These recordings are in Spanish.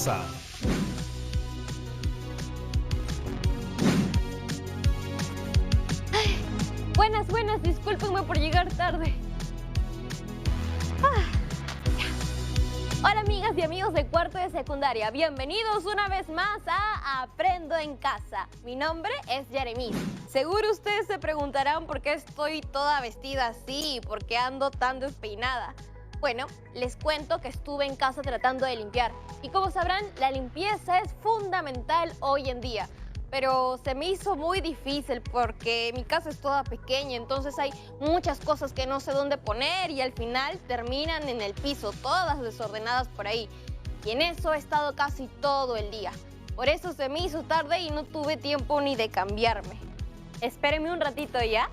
casa. Buenas, discúlpenme por llegar tarde. Hola amigas y amigos de cuarto de secundaria, bienvenidos una vez más a Aprendo en Casa. Mi nombre es Yaremis. Seguro ustedes se preguntarán por qué estoy toda vestida así, por qué ando tan despeinada. Bueno, les cuento que estuve en casa tratando de limpiar. Y como sabrán, la limpieza es fundamental hoy en día. Pero se me hizo muy difícil porque mi casa es toda pequeña, entonces hay muchas cosas que no sé dónde poner y al final terminan en el piso, todas desordenadas por ahí. Y en eso he estado casi todo el día. Por eso se me hizo tarde y no tuve tiempo ni de cambiarme. Espérenme un ratito ya.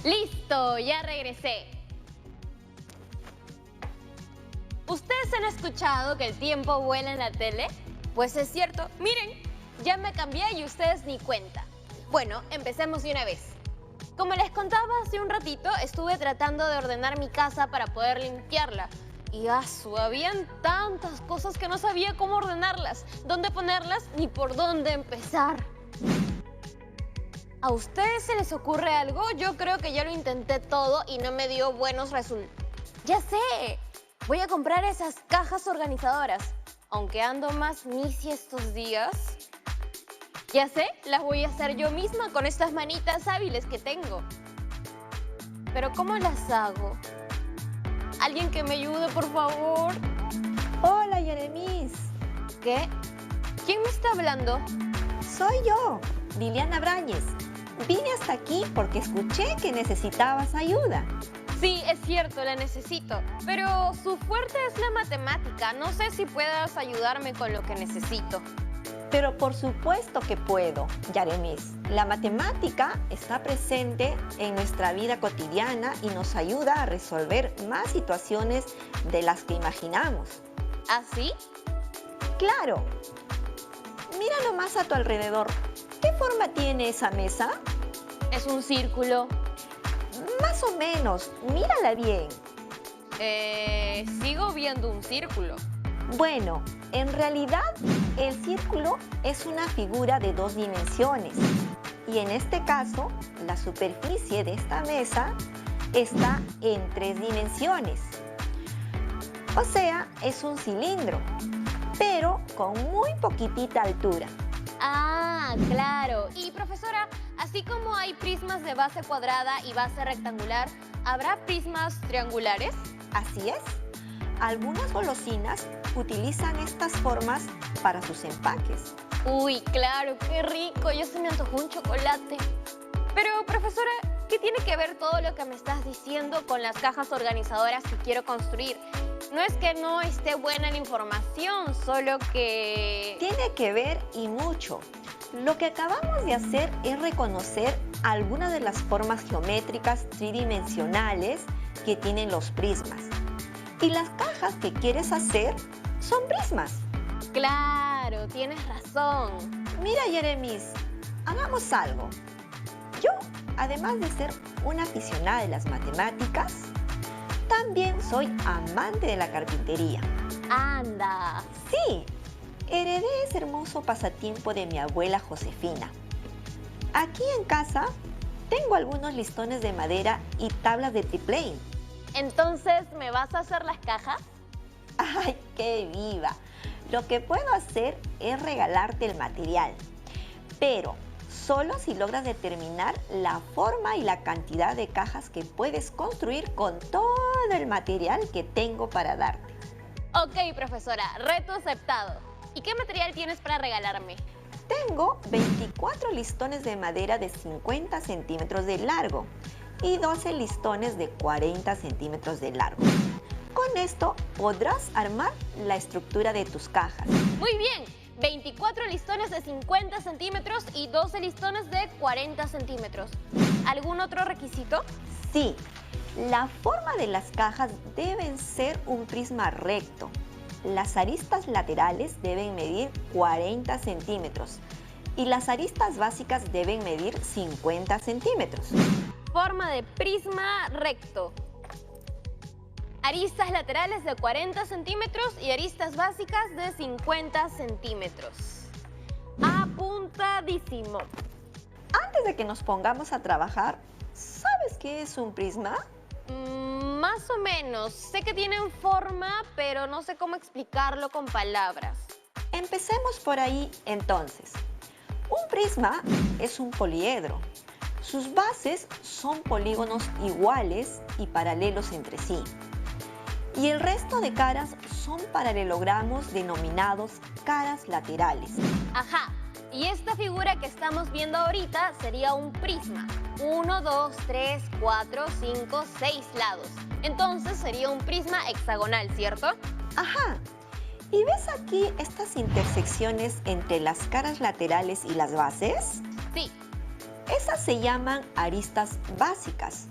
¡Listo! Ya regresé. ¿Ustedes han escuchado que el tiempo vuela en la tele? Pues es cierto, miren. Ya me cambié y ustedes ni cuenta. Bueno, empecemos de una vez. Como les contaba hace un ratito, estuve tratando de ordenar mi casa para poder limpiarla. Y habían tantas cosas que no sabía cómo ordenarlas, dónde ponerlas ni por dónde empezar. ¿A ustedes se les ocurre algo? Yo creo que ya lo intenté todo y no me dio buenos resultados. ¡Ya sé! Voy a comprar esas cajas organizadoras. Aunque ando más misi estos días. Ya sé, las voy a hacer yo misma con estas manitas hábiles que tengo. Pero ¿cómo las hago? ¿Alguien que me ayude, por favor? Hola, Yaremis. ¿Qué? ¿Quién me está hablando? Soy yo, Liliana Brañez. Vine hasta aquí porque escuché que necesitabas ayuda. Sí, es cierto, la necesito. Pero su fuerte es la matemática. No sé si puedas ayudarme con lo que necesito. Pero por supuesto que puedo, Yaremis. La matemática está presente en nuestra vida cotidiana y nos ayuda a resolver más situaciones de las que imaginamos. ¿Ah, sí? Claro. Mira nomás a tu alrededor. ¿Qué forma tiene esa mesa? Es un círculo. Más o menos. Mírala bien. Sigo viendo un círculo. Bueno, en realidad el círculo es una figura de 2 dimensiones y en este caso la superficie de esta mesa está en 3 dimensiones. O sea, es un cilindro, pero con muy poquitita altura. Ah, claro. Y profesora, así como hay prismas de base cuadrada y base rectangular, ¿habrá prismas triangulares? Así es. Algunas golosinas utilizan estas formas para sus empaques. Uy, claro, qué rico, ya se me antojó un chocolate. Pero, profesora, ¿qué tiene que ver todo lo que me estás diciendo con las cajas organizadoras que quiero construir? No es que no esté buena la información, solo que... Tiene que ver y mucho. Lo que acabamos de hacer es reconocer algunas de las formas geométricas tridimensionales que tienen los prismas. Y las cajas que quieres hacer son prismas. Claro, tienes razón. Mira, Yaremis, hagamos algo. Yo, además de ser una aficionada de las matemáticas, también soy amante de la carpintería. ¡Anda! Sí, heredé ese hermoso pasatiempo de mi abuela Josefina. Aquí en casa tengo algunos listones de madera y tablas de triplane. Entonces, ¿me vas a hacer las cajas? ¡Ay, qué viva! Lo que puedo hacer es regalarte el material, pero solo si logras determinar la forma y la cantidad de cajas que puedes construir con todo el material que tengo para darte. Ok, profesora, reto aceptado. ¿Y qué material tienes para regalarme? Tengo 24 listones de madera de 50 centímetros de largo y 12 listones de 40 centímetros de largo. Con esto podrás armar la estructura de tus cajas. Muy bien, 24 listones de 50 centímetros y 12 listones de 40 centímetros. ¿Algún otro requisito? Sí, la forma de las cajas deben ser un prisma recto. Las aristas laterales deben medir 40 centímetros y las aristas básicas deben medir 50 centímetros. Forma de prisma recto. aristas laterales de 40 centímetros y aristas básicas de 50 centímetros. Apuntadísimo. Antes de que nos pongamos a trabajar, ¿sabes qué es un prisma? Más o menos. Sé que tienen forma, pero no sé cómo explicarlo con palabras. Empecemos por ahí entonces. Un prisma es un poliedro. Sus bases son polígonos iguales y paralelos entre sí. Y el resto de caras son paralelogramos denominados caras laterales. Ajá. Y esta figura que estamos viendo ahorita sería un prisma. 1, 2, 3, 4, 5, 6 lados. Entonces sería un prisma hexagonal, ¿cierto? Ajá. ¿Y ves aquí estas intersecciones entre las caras laterales y las bases? Sí. Esas se llaman aristas básicas.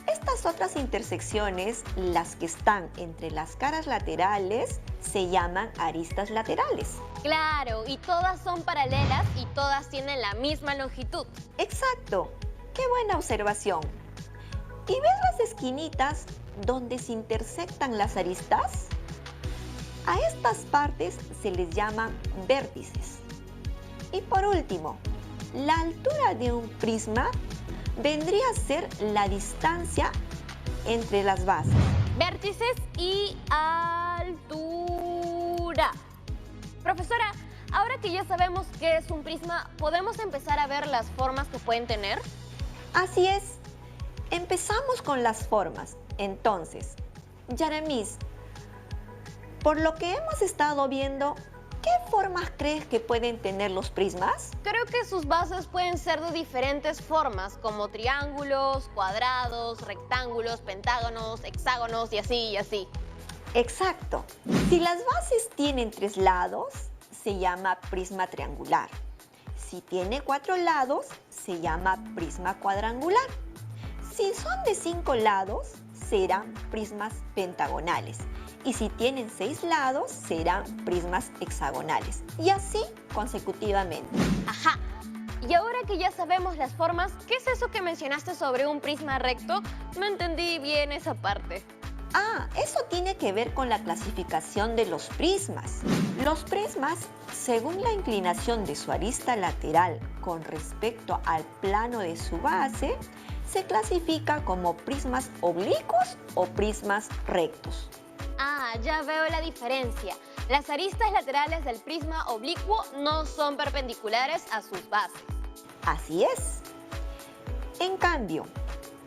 Estas otras intersecciones, las que están entre las caras laterales, se llaman aristas laterales. Claro, y todas son paralelas y todas tienen la misma longitud. Exacto. ¡Qué buena observación! ¿Y ves las esquinitas donde se intersectan las aristas? A estas partes se les llaman vértices. Y por último, la altura de un prisma vendría a ser la distancia entre las bases. Vértices y altura. Profesora, ahora que ya sabemos qué es un prisma, ¿podemos empezar a ver las formas que pueden tener? Así es. Empezamos con las formas. Entonces, Yaremis, por lo que hemos estado viendo, ¿qué formas crees que pueden tener los prismas? Creo que sus bases pueden ser de diferentes formas, como triángulos, cuadrados, rectángulos, pentágonos, hexágonos y así y así. Exacto. Si las bases tienen 3 lados, se llama prisma triangular. Si tiene 4 lados, se llama prisma cuadrangular. Si son de 5 lados, serán prismas pentagonales. Y si tienen 6 lados, serán prismas hexagonales. Y así consecutivamente. Ajá. Y ahora que ya sabemos las formas, ¿qué es eso que mencionaste sobre un prisma recto? No entendí bien esa parte. Ah, eso tiene que ver con la clasificación de los prismas. Los prismas, según la inclinación de su arista lateral con respecto al plano de su base, se clasifica como prismas oblicuos o prismas rectos. Ah, ya veo la diferencia. Las aristas laterales del prisma oblicuo no son perpendiculares a sus bases. Así es. En cambio,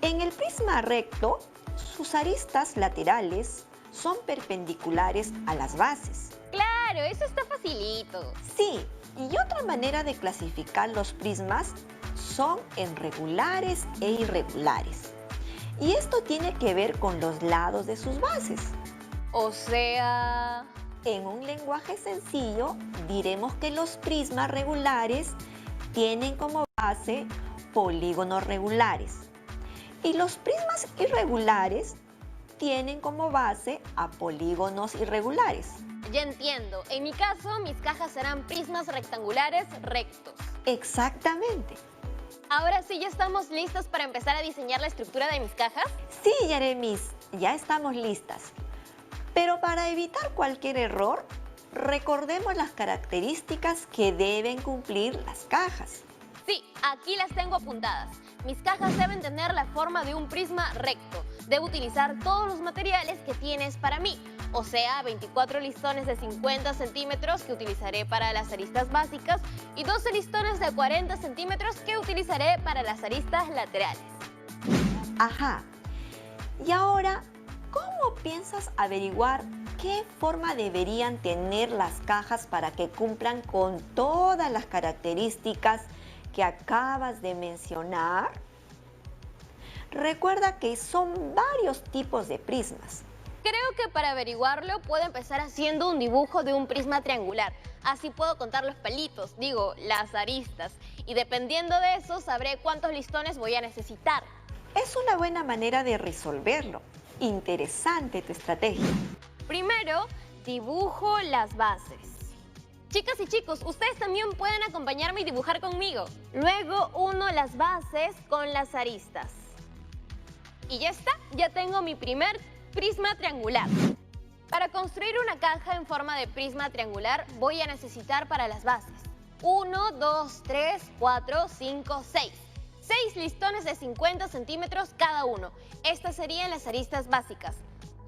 en el prisma recto, sus aristas laterales son perpendiculares a las bases. Claro, eso está facilito. Sí, y otra manera de clasificar los prismas son en regulares e irregulares. Y esto tiene que ver con los lados de sus bases. O sea... En un lenguaje sencillo, diremos que los prismas regulares tienen como base polígonos regulares. Y los prismas irregulares tienen como base a polígonos irregulares. Ya entiendo. En mi caso, mis cajas serán prismas rectangulares rectos. Exactamente. Ahora sí, ¿ya estamos listos para empezar a diseñar la estructura de mis cajas? Sí, Yaremis, ya estamos listas. Pero para evitar cualquier error, recordemos las características que deben cumplir las cajas. Sí, aquí las tengo apuntadas. Mis cajas deben tener la forma de un prisma recto. Debo utilizar todos los materiales que tienes para mí, o sea, 24 listones de 50 centímetros que utilizaré para las aristas básicas y 12 listones de 40 centímetros que utilizaré para las aristas laterales. Ajá. Y ahora, ¿cómo piensas averiguar qué forma deberían tener las cajas para que cumplan con todas las características que acabas de mencionar? Recuerda que son varios tipos de prismas. Creo que para averiguarlo puedo empezar haciendo un dibujo de un prisma triangular. Así puedo contar los palitos, digo, las aristas. Y dependiendo de eso, sabré cuántos listones voy a necesitar. Es una buena manera de resolverlo. Interesante tu estrategia. Primero, dibujo las bases. Chicas y chicos, ustedes también pueden acompañarme y dibujar conmigo. Luego uno las bases con las aristas. Y ya está, ya tengo mi primer prisma triangular. Para construir una caja en forma de prisma triangular voy a necesitar para las bases 1, 2, 3, 4, 5, 6. 6 listones de 50 centímetros cada uno. Estas serían las aristas básicas.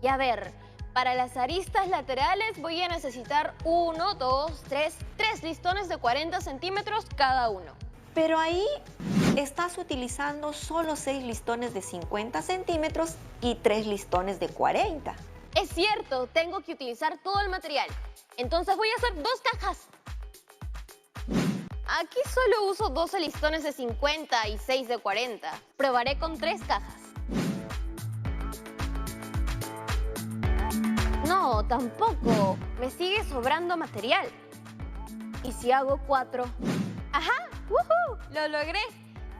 Y a ver, para las aristas laterales voy a necesitar 1, 2, 3 listones de 40 centímetros cada uno. Pero ahí estás utilizando solo 6 listones de 50 centímetros y 3 listones de 40. Es cierto, tengo que utilizar todo el material. Entonces voy a hacer 2 cajas. Aquí solo uso 12 listones de 50 y 6 de 40. Probaré con 3 cajas. No, tampoco. Me sigue sobrando material. ¿Y si hago 4? ¡Ajá! ¡Woohoo! ¡Lo logré!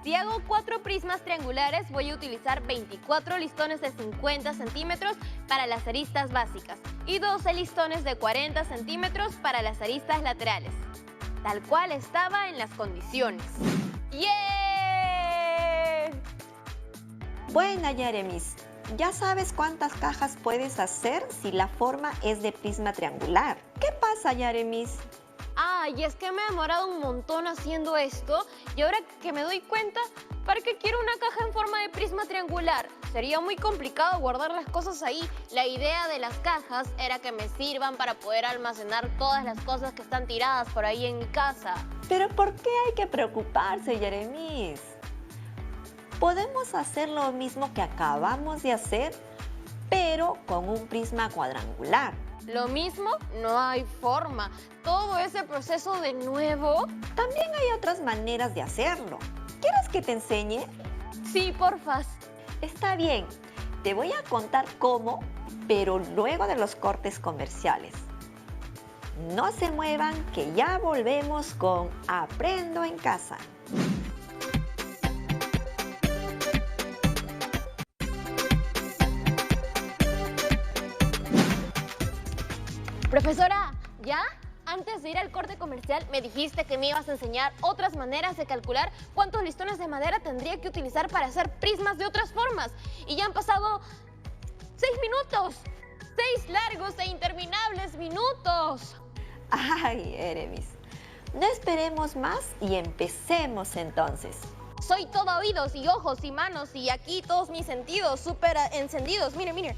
Si hago 4 prismas triangulares, voy a utilizar 24 listones de 50 centímetros para las aristas básicas y 12 listones de 40 centímetros para las aristas laterales, tal cual estaba en las condiciones. ¡Yeah! Buena, Yeremis. Ya sabes cuántas cajas puedes hacer si la forma es de prisma triangular. ¿Qué pasa, Yeremis? Y es que me he demorado un montón haciendo esto y ahora que me doy cuenta, ¿para qué quiero una caja en forma de prisma triangular? Sería muy complicado guardar las cosas ahí. La idea de las cajas era que me sirvan para poder almacenar todas las cosas que están tiradas por ahí en mi casa. ¿Pero por qué hay que preocuparse, Yeremis? Podemos hacer lo mismo que acabamos de hacer, pero con un prisma cuadrangular. ¿Lo mismo? No hay forma. Todo ese proceso de nuevo. También hay otras maneras de hacerlo. ¿Quieres que te enseñe? Sí, porfas. Está bien. Te voy a contar cómo, pero luego de los cortes comerciales. No se muevan, que ya volvemos con Aprendo en Casa. Profesora, ¿ya? Antes de ir al corte comercial me dijiste que me ibas a enseñar otras maneras de calcular cuántos listones de madera tendría que utilizar para hacer prismas de otras formas. Y ya han pasado 6 minutos. 6 largos e interminables minutos. Ay, Yeremis. No esperemos más y empecemos entonces. Soy todo oídos y ojos y manos y aquí todos mis sentidos súper encendidos. Mire, mire.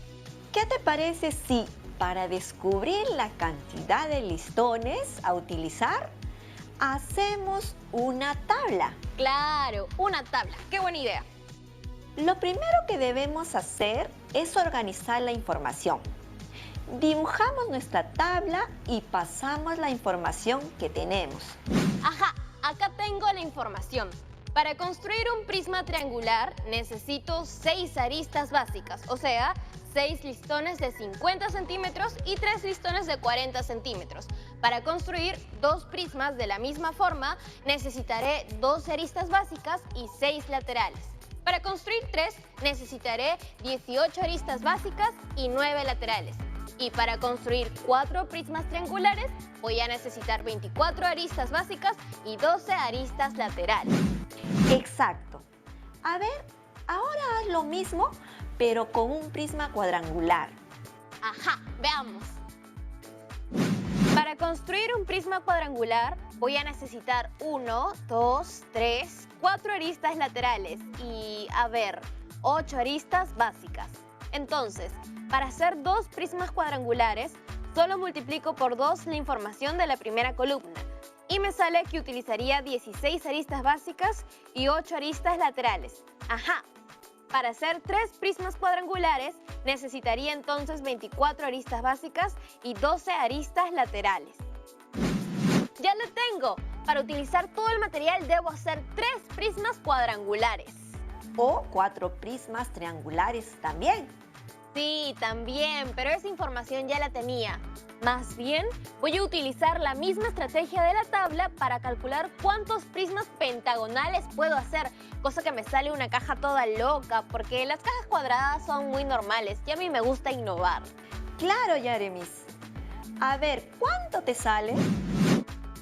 ¿Qué te parece si para descubrir la cantidad de listones a utilizar, hacemos una tabla? Claro, una tabla. ¡Qué buena idea! Lo primero que debemos hacer es organizar la información. Dibujamos nuestra tabla y pasamos la información que tenemos. Ajá, acá tengo la información. Para construir un prisma triangular necesito 6 aristas básicas, o sea, 6 listones de 50 centímetros y 3 listones de 40 centímetros. Para construir 2 prismas de la misma forma, necesitaré 12 aristas básicas y 6 laterales. Para construir 3, necesitaré 18 aristas básicas y 9 laterales. Y para construir 4 prismas triangulares, voy a necesitar 24 aristas básicas y 12 aristas laterales. Exacto. A ver, ahora haz lo mismo, pero con un prisma cuadrangular. Ajá, veamos. Para construir un prisma cuadrangular voy a necesitar 1, 2, 3, 4 aristas laterales y, 8 aristas básicas. Entonces, para hacer 2 prismas cuadrangulares, solo multiplico por 2 la información de la primera columna y me sale que utilizaría 16 aristas básicas y 8 aristas laterales. Ajá. Para hacer 3 prismas cuadrangulares, necesitaría entonces 24 aristas básicas y 12 aristas laterales. ¡Ya lo tengo! Para utilizar todo el material debo hacer 3 prismas cuadrangulares. O 4 prismas triangulares también. Sí, también, pero esa información ya la tenía. Más bien, voy a utilizar la misma estrategia de la tabla para calcular cuántos prismas pentagonales puedo hacer, cosa que me sale una caja toda loca, porque las cajas cuadradas son muy normales y a mí me gusta innovar. Claro, Yeremis. A ver, ¿cuánto te sale?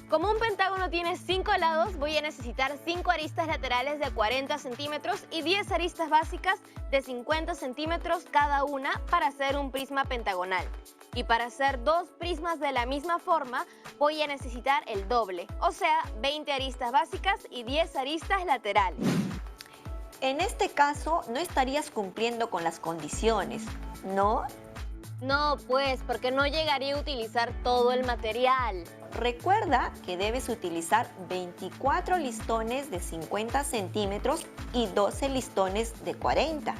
Como un pentágono tiene 5 lados, voy a necesitar 5 aristas laterales de 40 centímetros y 10 aristas básicas de 50 centímetros cada una para hacer un prisma pentagonal. Y para hacer 2 prismas de la misma forma, voy a necesitar el doble, o sea, 20 aristas básicas y 10 aristas laterales. En este caso, no estarías cumpliendo con las condiciones, ¿no? No, pues, porque no llegaría a utilizar todo el material. Recuerda que debes utilizar 24 listones de 50 centímetros y 12 listones de 40.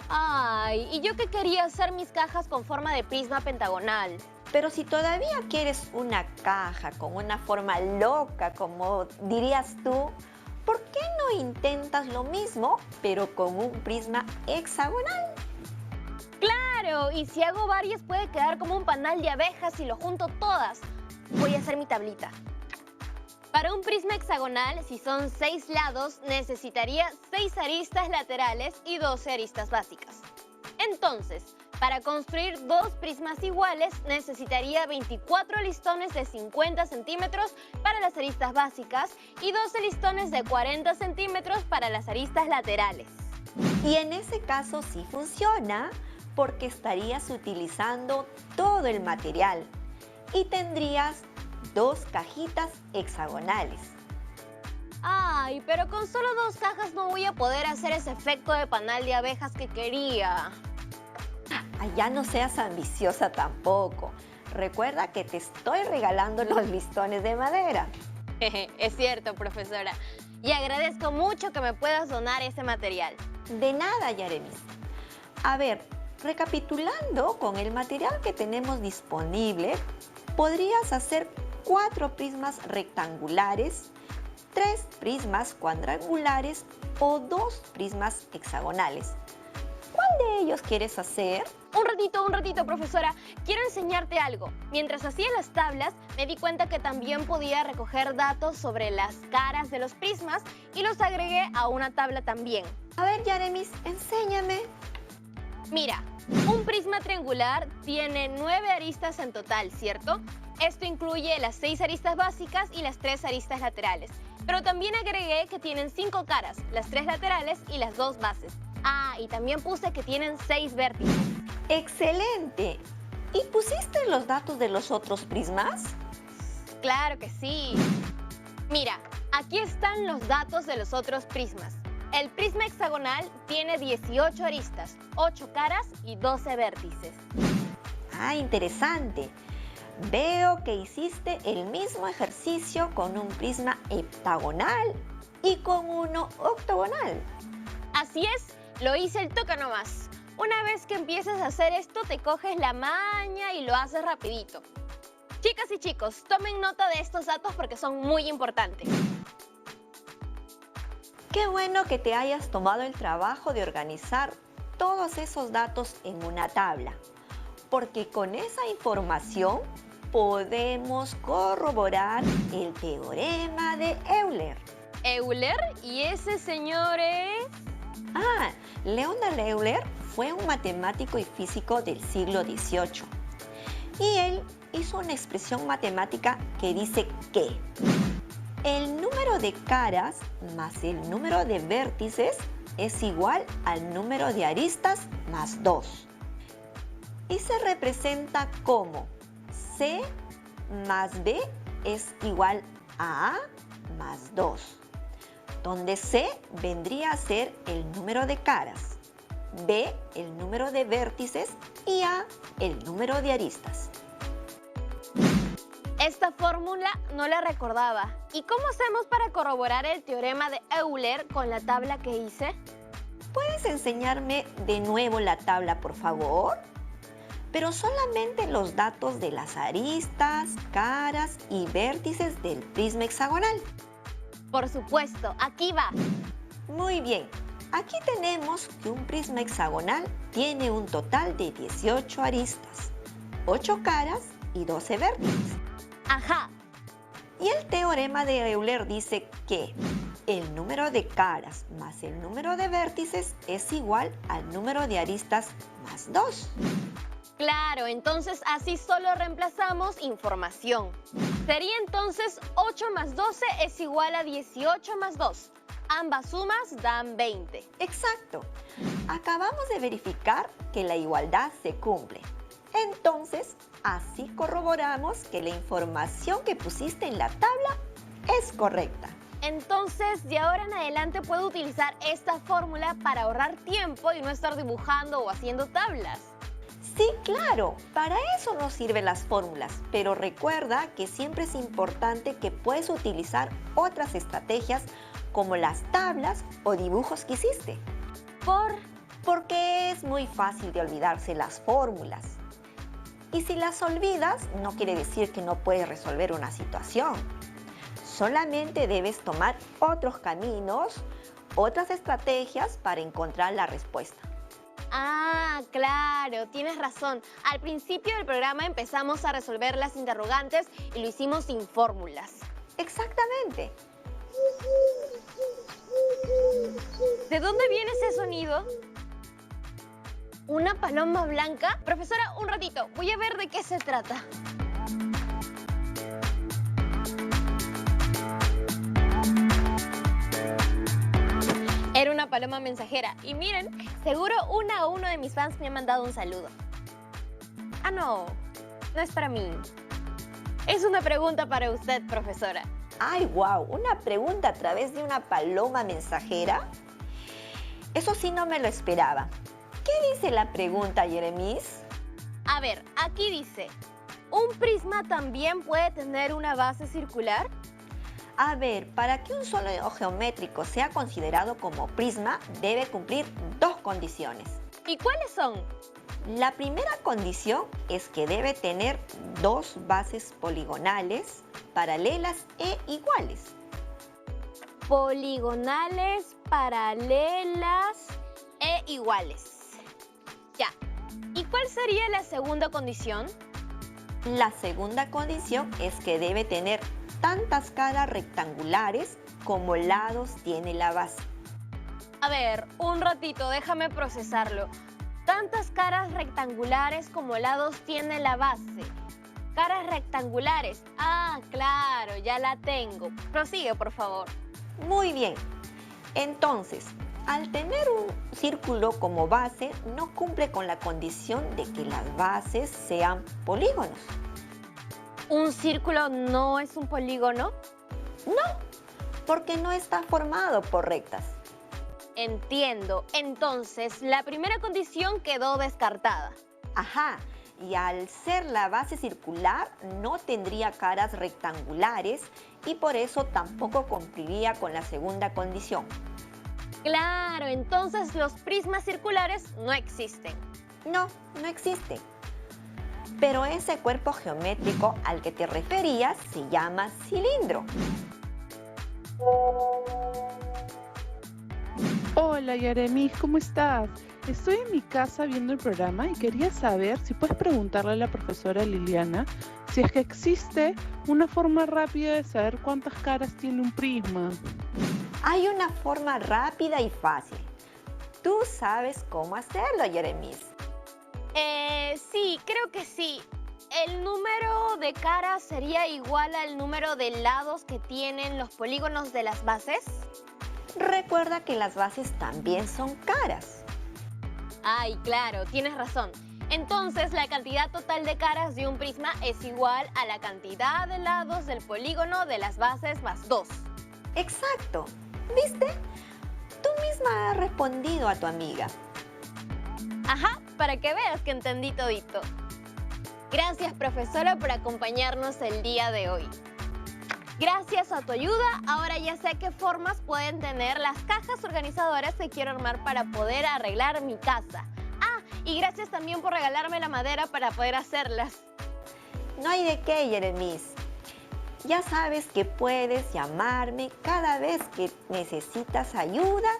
Ay, ¿y yo que quería hacer mis cajas con forma de prisma pentagonal? Pero si todavía quieres una caja con una forma loca, como dirías tú, ¿por qué no intentas lo mismo, pero con un prisma hexagonal? ¡Claro! Y si hago varias puede quedar como un panal de abejas y lo junto todas. Voy a hacer mi tablita. Para un prisma hexagonal, si son 6 lados, necesitaría 6 aristas laterales y 12 aristas básicas. Entonces, para construir 2 prismas iguales, necesitaría 24 listones de 50 centímetros para las aristas básicas y 12 listones de 40 centímetros para las aristas laterales. Y en ese caso sí funciona, porque estarías utilizando todo el material y tendrías 2 cajitas hexagonales. Ay, pero con solo 2 cajas no voy a poder hacer ese efecto de panal de abejas que quería. Ay, ya no seas ambiciosa tampoco. Recuerda que te estoy regalando los listones de madera. Es cierto, profesora. Y agradezco mucho que me puedas donar ese material. De nada, Yaremis. A ver, recapitulando con el material que tenemos disponible, podrías hacer 4 prismas rectangulares, 3 prismas cuadrangulares o 2 prismas hexagonales. ¿Cuál de ellos quieres hacer? Un ratito, profesora. Quiero enseñarte algo. Mientras hacía las tablas, me di cuenta que también podía recoger datos sobre las caras de los prismas y los agregué a una tabla también. A ver, Yaremis, enséñame. Mira, un prisma triangular tiene 9 aristas en total, ¿cierto? Esto incluye las 6 aristas básicas y las 3 aristas laterales. Pero también agregué que tienen 5 caras, las 3 laterales y las 2 bases. Ah, y también puse que tienen 6 vértices. ¡Excelente! ¿Y pusiste los datos de los otros prismas? Claro que sí. Mira, aquí están los datos de los otros prismas. El prisma hexagonal tiene 18 aristas, 8 caras y 12 vértices. Ah, interesante. Veo que hiciste el mismo ejercicio con un prisma heptagonal y con uno octogonal. Así es, lo hice el toque nomás. Una vez que empieces a hacer esto, te coges la maña y lo haces rapidito. Chicas y chicos, tomen nota de estos datos porque son muy importantes. Qué bueno que te hayas tomado el trabajo de organizar todos esos datos en una tabla, porque con esa información podemos corroborar el teorema de Euler. ¿Euler? ¿Y ese señor es? Ah, Leonard Euler fue un matemático y físico del siglo XVIII. Y él hizo una expresión matemática que dice que el número de caras más el número de vértices es igual al número de aristas más 2. Y se representa como C más B es igual a A más 2, donde C vendría a ser el número de caras, B el número de vértices y A el número de aristas. Esta fórmula no la recordaba. ¿Y cómo hacemos para corroborar el teorema de Euler con la tabla que hice? ¿Puedes enseñarme de nuevo la tabla, por favor? Pero solamente los datos de las aristas, caras y vértices del prisma hexagonal. Por supuesto, aquí va. Muy bien, aquí tenemos que un prisma hexagonal tiene un total de 18 aristas, 8 caras y 12 vértices. Ajá. Y el teorema de Euler dice que el número de caras más el número de vértices es igual al número de aristas más 2. Claro, entonces así solo reemplazamos información. Sería entonces 8 más 12 es igual a 18 más 2. Ambas sumas dan 20. Exacto. Acabamos de verificar que la igualdad se cumple. Entonces, así corroboramos que la información que pusiste en la tabla es correcta. Entonces, de ahora en adelante puedo utilizar esta fórmula para ahorrar tiempo y no estar dibujando o haciendo tablas. Sí, claro, para eso nos sirven las fórmulas, pero recuerda que siempre es importante que puedes utilizar otras estrategias como las tablas o dibujos que hiciste. Porque es muy fácil de olvidarse las fórmulas. Y si las olvidas, no quiere decir que no puedes resolver una situación. Solamente debes tomar otros caminos, otras estrategias para encontrar la respuesta. Ah, claro, tienes razón. Al principio del programa empezamos a resolver las interrogantes y lo hicimos sin fórmulas. Exactamente. ¿De dónde viene ese sonido? ¿Una paloma blanca? Profesora, un ratito, voy a ver de qué se trata. Era una paloma mensajera. Y miren, seguro uno a uno de mis fans me ha mandado un saludo. Ah, no es para mí. Es una pregunta para usted, profesora. ¡Ay, wow! ¿Una pregunta a través de una paloma mensajera? Eso sí no me lo esperaba. ¿Qué dice la pregunta, Jeremis? A ver, aquí dice, ¿un prisma también puede tener una base circular? A ver, para que un sólido geométrico sea considerado como prisma, debe cumplir dos condiciones. ¿Y cuáles son? La primera condición es que debe tener dos bases poligonales, paralelas e iguales. Poligonales, paralelas e iguales. Ya. ¿Y cuál sería la segunda condición? La segunda condición es que debe tener tantas caras rectangulares como lados tiene la base. A ver, un ratito, déjame procesarlo. Tantas caras rectangulares como lados tiene la base. Caras rectangulares. Ah, claro, ya la tengo. Prosigue, por favor. Muy bien. Entonces, al tener un círculo como base, no cumple con la condición de que las bases sean polígonos. ¿Un círculo no es un polígono? No, porque no está formado por rectas. Entiendo. Entonces, la primera condición quedó descartada. Ajá, y al ser la base circular, no tendría caras rectangulares y por eso tampoco cumpliría con la segunda condición. Claro, entonces los prismas circulares no existen. No existe. Pero ese cuerpo geométrico al que te referías se llama cilindro. Hola Jeremis, ¿cómo estás? Estoy en mi casa viendo el programa y quería saber si puedes preguntarle a la profesora Liliana si es que existe una forma rápida de saber cuántas caras tiene un prisma. Hay una forma rápida y fácil. Tú sabes cómo hacerlo, Jeremis. Sí, creo que sí. ¿El número de caras sería igual al número de lados que tienen los polígonos de las bases? Recuerda que las bases también son caras. Ay, claro, tienes razón. Entonces, la cantidad total de caras de un prisma es igual a la cantidad de lados del polígono de las bases más 2. Exacto. ¿Viste? Tú misma has respondido a tu amiga. Ajá, para que veas que entendí todito. Gracias, profesora, por acompañarnos el día de hoy. Gracias a tu ayuda, ahora ya sé qué formas pueden tener las cajas organizadoras que quiero armar para poder arreglar mi casa. Ah, y gracias también por regalarme la madera para poder hacerlas. No hay de qué, Jeremis. Ya sabes que puedes llamarme cada vez que necesitas ayuda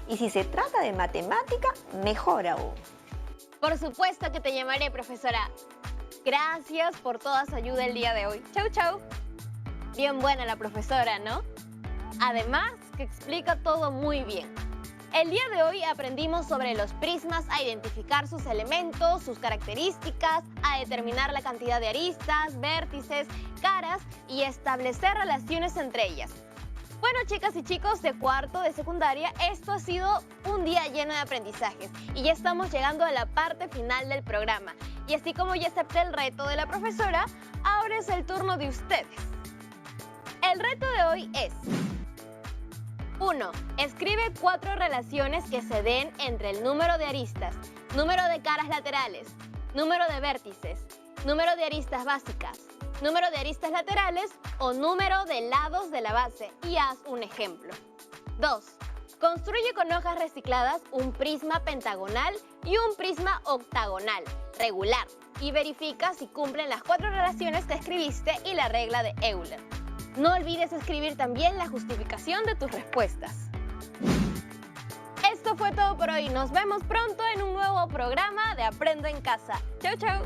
y si se trata de matemática, mejor aún. Por supuesto que te llamaré, profesora. Gracias por toda su ayuda el día de hoy. Chau, chau. Bien buena la profesora, ¿no? Además, que explica todo muy bien. El día de hoy aprendimos sobre los prismas, a identificar sus elementos, sus características, a determinar la cantidad de aristas, vértices, caras y establecer relaciones entre ellas. Bueno, chicas y chicos de cuarto de secundaria, esto ha sido un día lleno de aprendizajes y ya estamos llegando a la parte final del programa. Y así como ya acepté el reto de la profesora, ahora es el turno de ustedes. El reto de hoy es: 1. Escribe 4 relaciones que se den entre el número de aristas, número de caras laterales, número de vértices, número de aristas básicas, número de aristas laterales o número de lados de la base y haz un ejemplo. 2. Construye con hojas recicladas un prisma pentagonal y un prisma octagonal regular y verifica si cumplen las 4 relaciones que escribiste y la regla de Euler. No olvides escribir también la justificación de tus respuestas. Esto fue todo por hoy. Nos vemos pronto en un nuevo programa de Aprendo en Casa. Chau, chau.